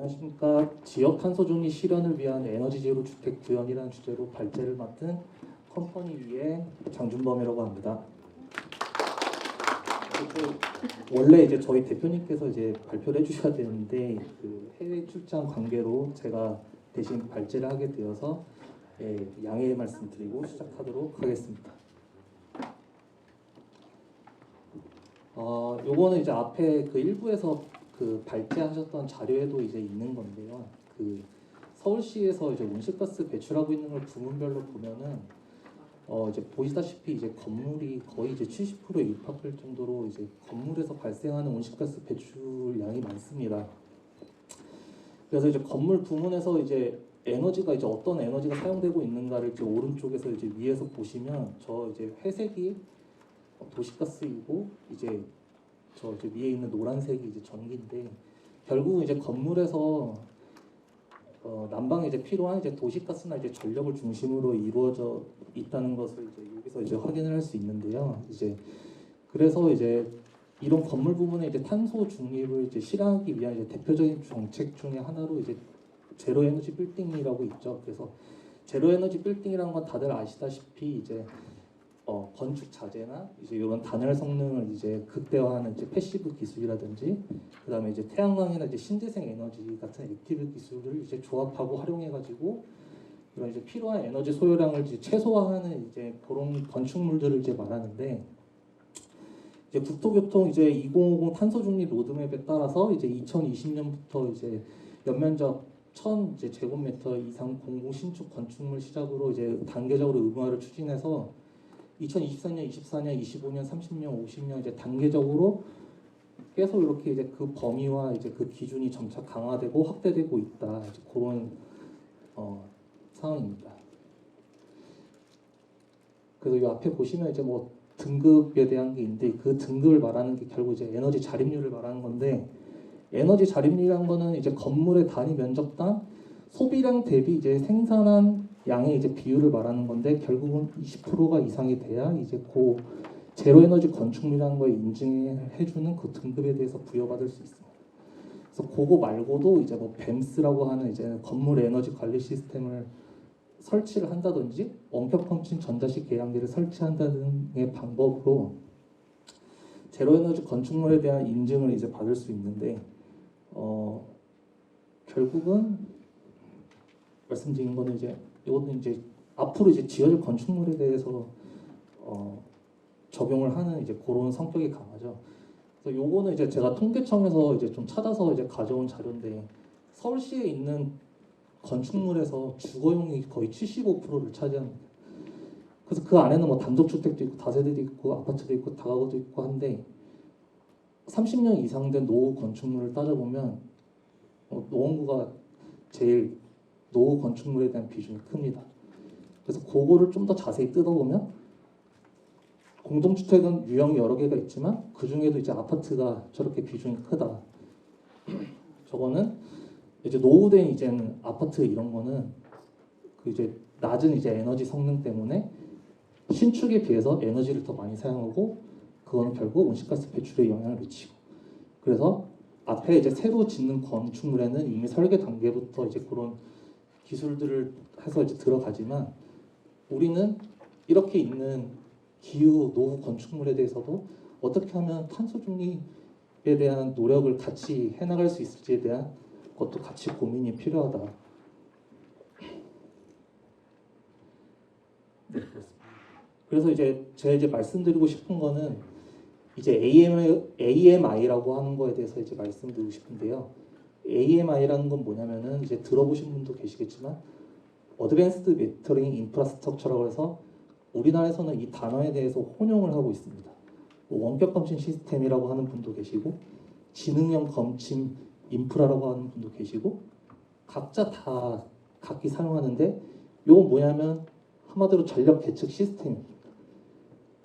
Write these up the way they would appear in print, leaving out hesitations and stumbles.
안녕하십니까. 지역 탄소 중립 실현을 위한 에너지 제로 주택 구현이라는 주제로 발제를 맡은 컴퍼니위의 장준범이라고 합니다. 원래 이제 저희 대표님께서 이제 발표를 해주셔야 되는데 그 해외 출장 관계로 제가 대신 발제를 하게 되어서 양해의 말씀드리고 시작하도록 하겠습니다. 요거는 이제 앞에 그 일부에서 그 발제하셨던 자료에도 이제 있는 건데요. 그 서울시에서 이제 온실가스 배출하고 있는 걸 부문별로 보면은 이제 보시다시피 이제 건물이 거의 이제 70%에 육박할 정도로 이제 건물에서 발생하는 온실가스 배출량이 많습니다. 그래서 이제 건물 부문에서 이제 에너지가 이제 어떤 에너지가 사용되고 있는가를 이제 오른쪽에서 이제 위에서 보시면 저 이제 회색이 도시가스이고 이제 저 이제 위에 있는 노란색이 이제 전기인데 결국은 이제 건물에서 난방에 이제 필요한 이제 도시가스나 이제 전력을 중심으로 이루어져 있다는 것을 이제 여기서 이제 확인을 할 수 있는데요. 이제 그래서 이제 이런 건물 부분에 이제 탄소 중립을 이제 실현하기 위한 이제 대표적인 정책 중에 하나로 이제 제로 에너지 빌딩이라고 있죠. 그래서 제로 에너지 빌딩이라는 건 다들 아시다시피 이제 건축 자재나 이제 이런 단열 성능을 이제 극대화하는 이제 패시브 기술이라든지 그다음에 이제 태양광이나 이제 신재생 에너지 같은 액티브 기술을 이제 조합하고 활용해가지고 이런 이제 필요한 에너지 소요량을 이제 최소화하는 이제 그런 건축물들을 이제 말하는데 이제 국토교통 이제 2050 탄소 중립 로드맵에 따라서 이제 2020년부터 이제 연면적 1000 이제 제곱미터 이상 공공 신축 건축물 시작으로 이제 단계적으로 의무화를 추진해서 2024년, 24년, 25년, 30년, 50년 이제 단계적으로 계속 이렇게 이제 그 범위와 이제 그 기준이 점차 강화되고 확대되고 있다. 이제 그런 상황입니다. 그래서 이 앞에 보시면 이제 뭐 등급에 대한 게 있는데 그 등급을 말하는 게 결국 이제 에너지 자립률을 말하는 건데 에너지 자립률이라는 거는 이제 건물의 단위 면적당 소비량 대비 이제 생산한 양의 이제 비율을 말하는 건데 결국은 20%가 이상이 돼야 이제 그 제로 에너지 건축물이라는 걸 인증해주는 그 등급에 대해서 부여받을 수 있습니다. 그래서 그거 말고도 이제 뭐 뱀스라고 하는 이제 건물 에너지 관리 시스템을 설치를 한다든지 원격 펌칭 전자식 계량기를 설치한다는 방법으로 제로 에너지 건축물에 대한 인증을 이제 받을 수 있는데 결국은 말씀드린 거는 이제 이거는 이제 앞으로 이제 지어질 건축물에 대해서 적용을 하는 이제 그런 성격이 강하죠. 그래서 요거는 이제 제가 통계청에서 이제 좀 찾아서 이제 가져온 자료인데 서울시에 있는 건축물에서 주거용이 거의 75%를 차지합니다. 그래서 그 안에는 뭐 단독주택도 있고 다세대도 있고 아파트도 있고 다가구도 있고 한데 30년 이상 된 노후 건축물을 따져보면 노원구가 제일 노후 건축물에 대한 비중이 큽니다. 그래서 그거를 좀 더 자세히 뜯어보면 공동주택은 유형이 여러 개가 있지만 그 중에도 이제 아파트가 저렇게 비중이 크다. 저거는 이제 노후된 이제는 아파트 이런 거는 그 이제 낮은 이제 에너지 성능 때문에 신축에 비해서 에너지를 더 많이 사용하고 그거는 결국 온실가스 배출에 영향을 미치고 그래서 앞에 이제 새로 짓는 건축물에는 이미 설계 단계부터 이제 그런 기술들을 해서 이제 들어가지만 우리는 이렇게 있는 기후 노후 건축물에 대해서도 어떻게 하면 탄소 중립에 대한 노력을 같이 해나갈 수 있을지에 대한 것도 같이 고민이 필요하다. 네, 그렇습니다. 그래서 이제 제가 이제 말씀드리고 싶은 거는 이제 AMI라고 하는 거에 대해서 이제 말씀드리고 싶은데요. AMI라는 건 뭐냐면은 이제 들어보신 분도 계시겠지만 어드밴스드 메터링 인프라스트럭처라고 해서 우리나라에서는 이 단어에 대해서 혼용을 하고 있습니다. 원격 검침 시스템이라고 하는 분도 계시고 지능형 검침 인프라라고 하는 분도 계시고 각자 다 각기 사용하는데 이건 뭐냐면 한마디로 전력 계측 시스템입니다.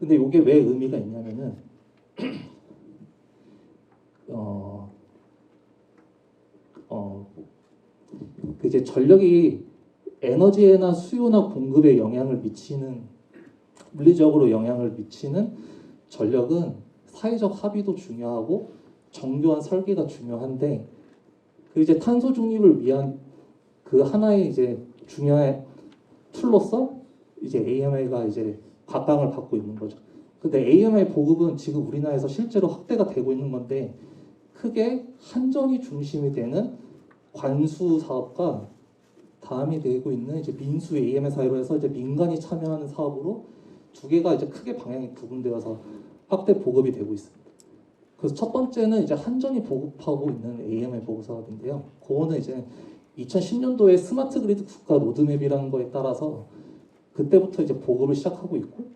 근데 이게 왜 의미가 있냐면은 그 이제 전력이 에너지나 수요나 공급에 영향을 미치는 물리적으로 영향을 미치는 전력은 사회적 합의도 중요하고 정교한 설계가 중요한데 그 이제 탄소 중립을 위한 그 하나의 이제 중요한 툴로서 이제 AMI가 이제 각광을 받고 있는 거죠. 근데 AMI 보급은 지금 우리나라에서 실제로 확대가 되고 있는 건데 크게 한전이 중심이 되는 관수 사업과 다음이 되고 있는 이제 민수 AMI 사업을 해서 이제 민간이 참여하는 사업으로 두 개가 이제 크게 방향이 구분되어서 확대 보급이 되고 있습니다. 그래서 첫 번째는 이제 한전이 보급하고 있는 AMI 보급 사업인데요. 그거는 이제 2010년도에 스마트 그리드 국가 로드맵이라는 거에 따라서 그때부터 이제 보급을 시작하고 있고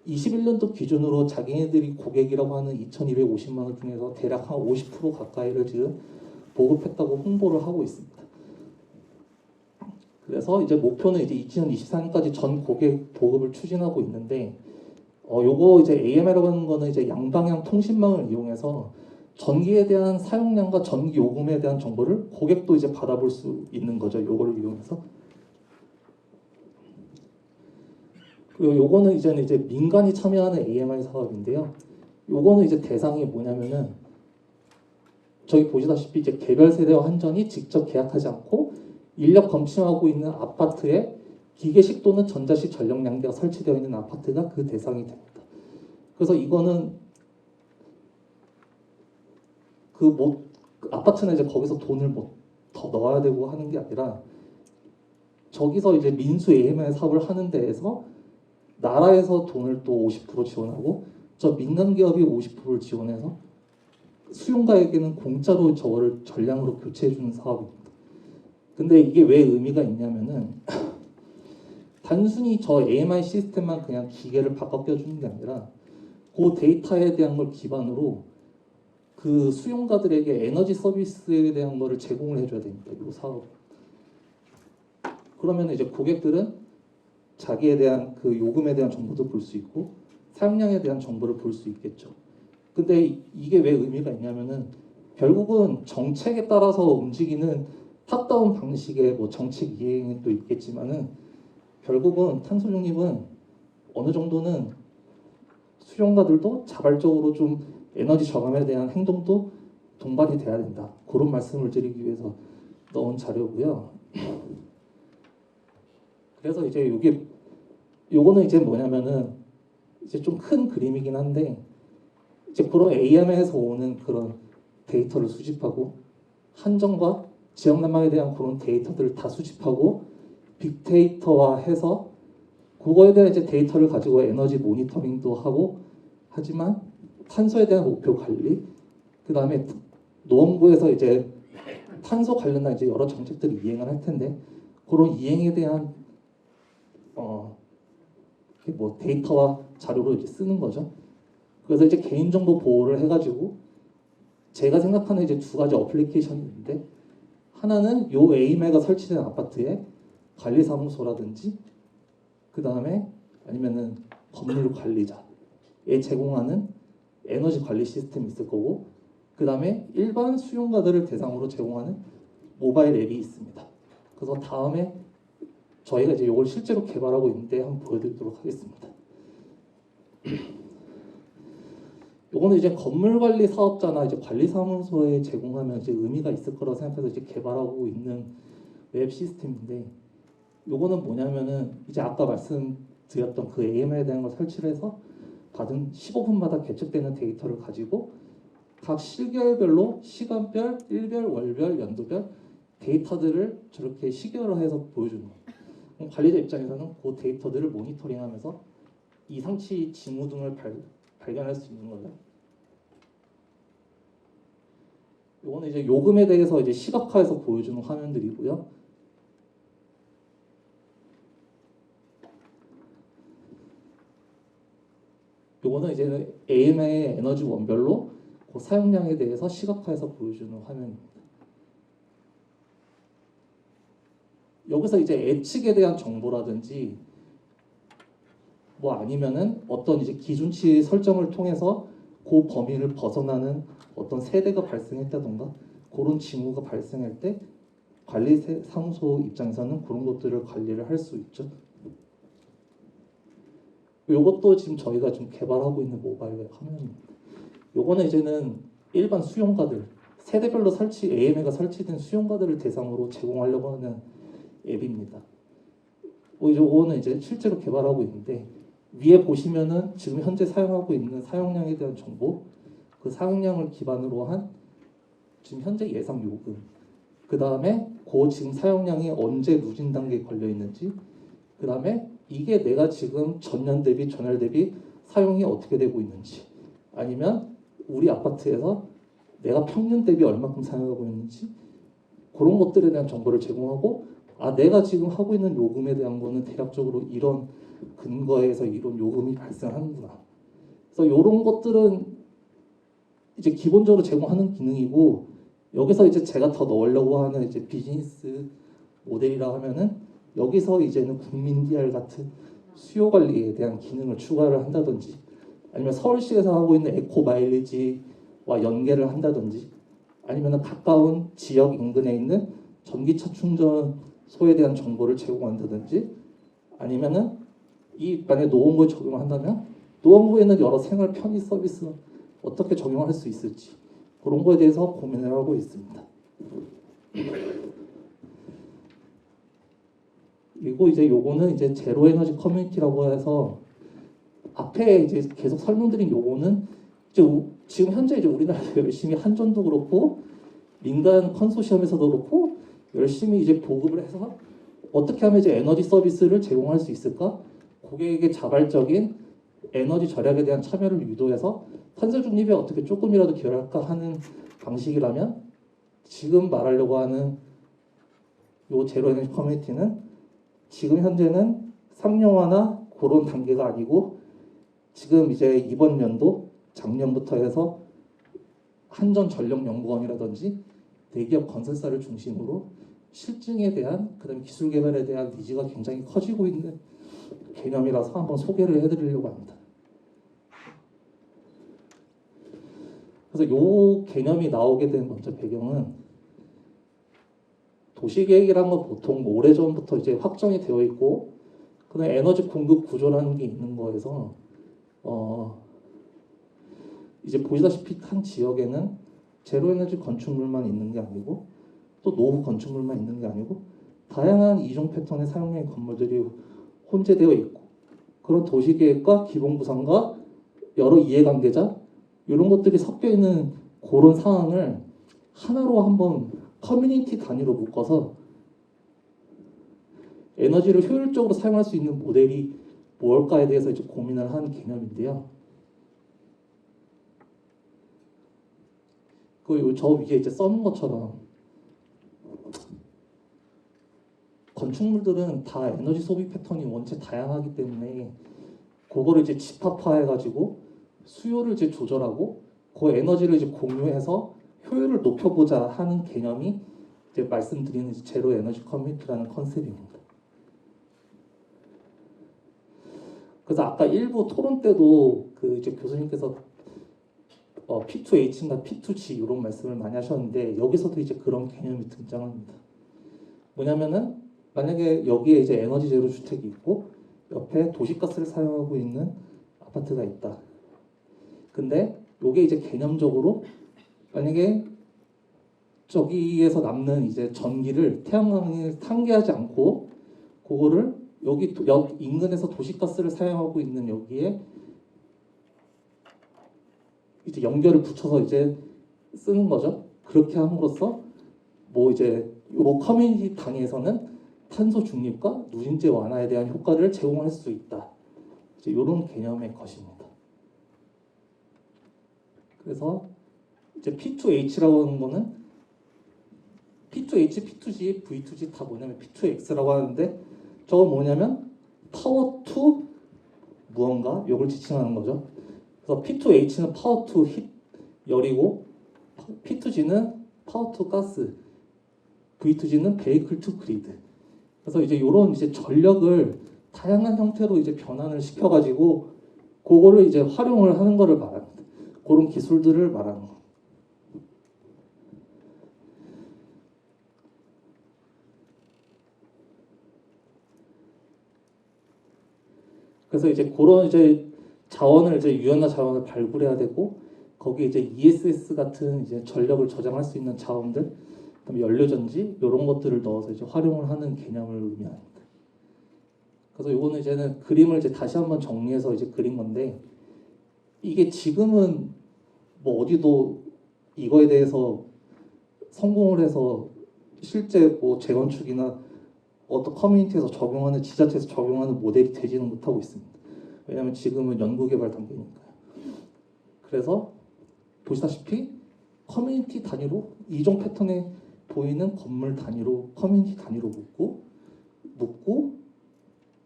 21년도 기준으로 자기네들이 고객이라고 하는 2,250만 원 중에서 대략 한 50% 가까이를 지금 보급했다고 홍보를 하고 있습니다. 그래서 이제 목표는 이제 2024년까지 전 고객 보급을 추진하고 있는데 요거 이제 AMI라고 하는 거는 이제 양방향 통신망을 이용해서 전기에 대한 사용량과 전기 요금에 대한 정보를 고객도 이제 받아볼 수 있는 거죠. 요거를 이용해서. 그리고 요거는 이제 민간이 참여하는 AMI 사업인데요. 요거는 이제 대상이 뭐냐면은 저기 보시다시피 이제 개별 세대와 한전이 직접 계약하지 않고 인력 검증하고 있는 아파트에 기계식 또는 전자식 전력 량대가 설치되어 있는 아파트가 그 대상이 됩니다. 그래서 이거는 아파트는 이제 거기서 돈을 뭐 더 넣어야 되고 하는 게 아니라 저기서 이제 민수 AMI 사업을 하는 데에서 나라에서 돈을 또 50% 지원하고 저 민간 기업이 50%를 지원해서 수용가에게는 공짜로 저거를 전량으로 교체해 주는 사업입니다. 근데 이게 왜 의미가 있냐면은 단순히 저 AMI 시스템만 그냥 기계를 바꿔 껴주는 게 아니라 그 데이터에 대한 걸 기반으로 그 수용가들에게 에너지 서비스에 대한 거를 제공을 해줘야 됩니다. 이 사업. 그러면 이제 고객들은 자기에 대한 그 요금에 대한 정보도 볼 수 있고 사용량에 대한 정보를 볼 수 있겠죠. 근데 이게 왜 의미가 있냐면은 결국은 정책에 따라서 움직이는 탑다운 방식의 뭐 정책 이행이 또 있겠지만은 결국은 탄소 중립은 어느 정도는 수용가들도 자발적으로 좀 에너지 저감에 대한 행동도 동반이 돼야 된다. 그런 말씀을 드리기 위해서 넣은 자료고요. 그래서 이제 요거는 이제 뭐냐면은 이제 좀 큰 그림이긴 한데 이제 그런 AM에서 오는 그런 데이터를 수집하고 한정과 지역 난방에 대한 그런 데이터들을 다 수집하고 빅데이터화해서 그거에 대한 이제 데이터를 가지고 에너지 모니터링도 하고 하지만 탄소에 대한 목표 관리 그 다음에 노원구에서 이제 탄소 관련한 이제 여러 정책들을 이행을 할 텐데 그런 이행에 대한 뭐 데이터와 자료로 이제 쓰는 거죠. 그래서 이제 개인정보 보호를 해가지고 제가 생각하는 이제 두 가지 어플리케이션이 있는데 하나는 요 AMI가 설치된 아파트에 관리사무소라든지 그 다음에 아니면은 건물 관리자에 제공하는 에너지 관리 시스템이 있을 거고 그 다음에 일반 수용가들을 대상으로 제공하는 모바일 앱이 있습니다. 그래서 다음에 저희가 이제 이걸 실제로 개발하고 있는데 한번 보여드리도록 하겠습니다. 요거는 이제 건물 관리 사업자나 이제 관리사무소에 제공하면 이제 의미가 있을 거라고 생각해서 이제 개발하고 있는 웹 시스템인데 요거는 뭐냐면은 이제 아까 말씀드렸던 그 AM에 대한 걸 설치를 해서 받은 15분마다 개측되는 데이터를 가지고 각 실계열별로 시간별, 일별, 월별, 연도별 데이터들을 저렇게 시계열화해서 보여주는 거예요. 그럼 관리자 입장에서는 그 데이터들을 모니터링하면서 이상치 징후 등을 발견할 수 있는 거예요. 요거는 이제 요금에 대해서 이제 시각화해서 보여주는 화면들이고요. 요거는 이제 AM의 에너지 원별로 그 사용량에 대해서 시각화해서 보여주는 화면입니다. 여기서 이제 예측에 대한 정보라든지 뭐 아니면은 어떤 이제 기준치 설정을 통해서 그 범위를 벗어나는 어떤 세대가 발생했다던가 그런 징후가 발생할 때 관리사무소 입장에서는 그런 것들을 관리를 할 수 있죠. 이것도 지금 저희가 좀 개발하고 있는 모바일 웹 화면입니다. 요거는 이제는 일반 수용가들 세대별로 AMA가 설치된 수용가들을 대상으로 제공하려고 하는 앱입니다. 이거는 이제 실제로 개발하고 있는데 위에 보시면은 지금 현재 사용하고 있는 사용량에 대한 정보, 그 사용량을 기반으로 한 지금 현재 예상 요금, 그 다음에 그 지금 사용량이 언제 누진 단계에 걸려 있는지, 그 다음에 이게 내가 지금 전년 대비 전월 대비 사용이 어떻게 되고 있는지, 아니면 우리 아파트에서 내가 평균 대비 얼마큼 사용하고 있는지 그런 것들에 대한 정보를 제공하고, 내가 지금 하고 있는 요금에 대한 거는 대략적으로 이런 근거에서 이런 요금이 발생하는구나. 그래서 이런 것들은 이제 기본적으로 제공하는 기능이고, 여기서 이제 제가 더 넣으려고 하는 이제 비즈니스 모델이라 하면은 여기서 이제는 국민 DR 같은 수요 관리에 대한 기능을 추가를 한다든지, 아니면 서울시에서 하고 있는 에코 마일리지와 연계를 한다든지, 아니면 가까운 지역 인근에 있는 전기차 충전소에 대한 정보를 제공한다든지, 아니면은 이 만약에 노원구에 적용을 한다면 노원구에는 여러 생활 편의 서비스 어떻게 적용할 수 있을지 그런 거에 대해서 고민을 하고 있습니다. 그리고 이제 요거는 이제 제로 에너지 커뮤니티라고 해서 앞에 이제 계속 설명드린 요거는 이제 지금 현재 이제 우리나라에서 열심히 한전도 그렇고 민간 컨소시엄에서도 그렇고 열심히 이제 보급을 해서 어떻게 하면 이제 에너지 서비스를 제공할 수 있을까? 고객에게 자발적인 에너지 절약에 대한 참여를 유도해서 탄소 중립에 어떻게 조금이라도 기여할까 하는 방식이라면, 지금 말하려고 하는 요 제로 에너지 커뮤니티는 지금 현재는 상용화나 그런 단계가 아니고, 지금 이제 이번 연도 작년부터 해서 한전전력연구원이라든지 대기업 건설사를 중심으로 실증에 대한, 그다음에 기술 개발에 대한 니즈가 굉장히 커지고 있는 개념이라서 한번 소개를 해드리려고 합니다. 그래서 요 개념이 나오게 된 먼저 배경은, 도시계획이라는 건 보통 오래전부터 이제 확정이 되어 있고, 그다음에 에너지 공급 구조라는 게 있는 거에서 이제 보시다시피 한 지역에는 제로 에너지 건축물만 있는 게 아니고 또 노후 건축물만 있는 게 아니고 다양한 이중 패턴의 사용량의 건물들이 혼재되어 있고, 그런 도시계획과 기본구상과 여러 이해관계자 이런 것들이 섞여 있는 그런 상황을 하나로 한번 커뮤니티 단위로 묶어서 에너지를 효율적으로 사용할 수 있는 모델이 무엇일까에 대해서 이제 고민을 한 개념인데요. 저 위에 이제 써놓은 것처럼 건축물들은 다 에너지 소비 패턴이 원체 다양하기 때문에 그거를 이제 집합화해가지고 수요를 이제 조절하고 그 에너지를 이제 공유해서 효율을 높여보자 하는 개념이 이제 말씀드리는 제로 에너지 커뮤니티라는 컨셉입니다. 그래서 아까 일부 토론 때도 그 이제 교수님께서 P2H인가 P2G 이런 말씀을 많이 하셨는데, 여기서도 이제 그런 개념이 등장합니다. 뭐냐면은 만약에 여기에 이제 에너지 제로 주택이 있고 옆에 도시가스를 사용하고 있는 아파트가 있다. 근데 이게 이제 개념적으로 만약에 저기에서 남는 이제 전기를 태양광이 상기하지 않고 그거를 여기 인근에서 도시가스를 사용하고 있는 여기에 이제 연결을 붙여서 이제 쓰는 거죠. 그렇게 함으로써 뭐 이제 요 커뮤니티 단위에서는 탄소 중립과 누진제 완화에 대한 효과를 제공할 수 있다. 이제 이런 개념의 것입니다. 그래서 이제 P2H라고 하는 거는 P2H, P2G, V2G 다 뭐냐면 P2X라고 하는데, 저건 뭐냐면 파워 투 무언가 요걸 지칭하는 거죠. 그래서 P2H는 파워 투 힛 열이고, P2G는 파워 투 가스, V2G는 베이클 투 그리드. 그래서 이제 이런 이제 전력을 다양한 형태로 이제 변환을 시켜가지고 그거를 이제 활용을 하는 거를 말합니다. 그런 기술들을 말하는 거. 그래서 이제 그런 이제 자원을 이제 유연한 자원을 발굴해야 되고, 거기에 이제 ESS 같은 이제 전력을 저장할 수 있는 자원들, 그다음에 연료전지 이런 것들을 넣어서 이제 활용을 하는 개념을 의미합니다. 그래서 요거는 이제는 그림을 이제 다시 한번 정리해서 이제 그린 건데, 이게 지금은 뭐 어디도 이거에 대해서 성공을 해서 실제 뭐 재건축이나 어떤 커뮤니티에서 적용하는, 지자체에서 적용하는 모델이 되지는 못하고 있습니다. 왜냐하면 지금은 연구개발 단계니까요. 그래서 보시다시피 커뮤니티 단위로 이종 패턴에 보이는 건물 단위로 커뮤니티 단위로 묶고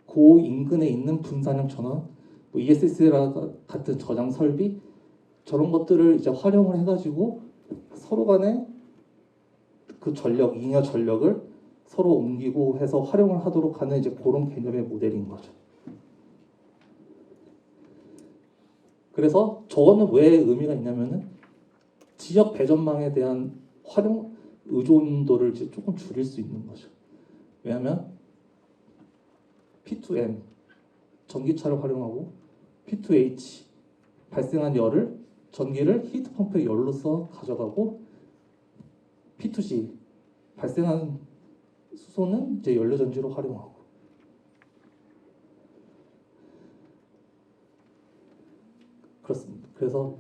그 인근에 있는 분산형 전원, 뭐 ESS라 같은 저장 설비 저런 것들을 이제 활용을 해가지고 서로 간에 그 전력, 잉여 전력을 서로 옮기고 해서 활용을 하도록 하는 이제 그런 개념의 모델인 거죠. 그래서 저거는 왜 의미가 있냐면은 지역 배전망에 대한 활용 의존도를 이제 조금 줄일 수 있는 거죠. 왜냐하면 P2M 전기차를 활용하고 P2H 발생한 열을 전기를 히트펌프의 열로서 가져가고 P2C 발생한 수소는 이제 연료전지로 활용하고. 그렇습니다. 그래서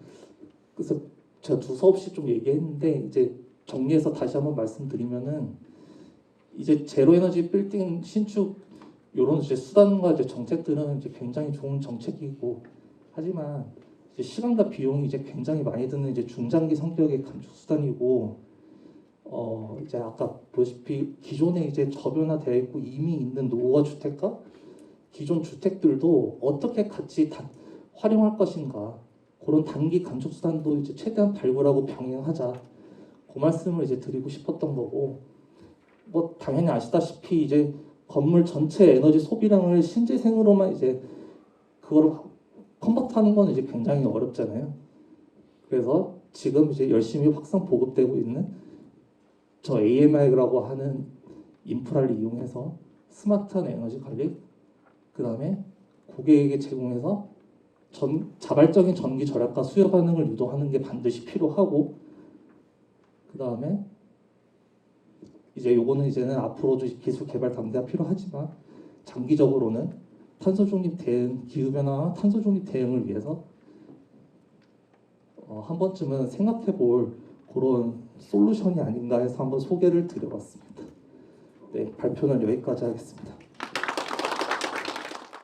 제가 두서없이 좀 얘기했는데 이제 정리해서 다시 한번 말씀드리면은 이제 제로에너지 빌딩 신축 이런 이제 수단과 이제 정책들은 이제 굉장히 좋은 정책이고, 하지만 이제 시간과 비용이 이제 굉장히 많이 드는 이제 중장기 성격의 감축 수단이고, 이제 아까 보시피 기존에 이제 저변화되어 있고 이미 있는 노후화 주택과 기존 주택들도 어떻게 같이 활용할 것인가, 그런 단기 감축 수단도 이제 최대한 발굴하고 병행하자, 그 말씀을 이제 드리고 싶었던 거고, 뭐 당연히 아시다시피 이제 건물 전체 에너지 소비량을 신재생으로만 이제 그거를 컨버트하는 건 이제 굉장히 어렵잖아요. 그래서 지금 이제 열심히 확산 보급되고 있는 저 AMI라고 하는 인프라를 이용해서 스마트한 에너지 관리, 그 다음에 고객에게 제공해서 자발적인 전기 절약과 수요 반응을 유도하는 게 반드시 필요하고, 그 다음에 이제 요거는 이제는 앞으로도 기술 개발 단계가 필요하지만 장기적으로는 탄소 중립 대응, 기후 변화 탄소 중립 대응을 위해서 한 번쯤은 생각해볼 그런 솔루션이 아닌가 해서 한번 소개를 드려봤습니다. 네, 발표는 여기까지 하겠습니다.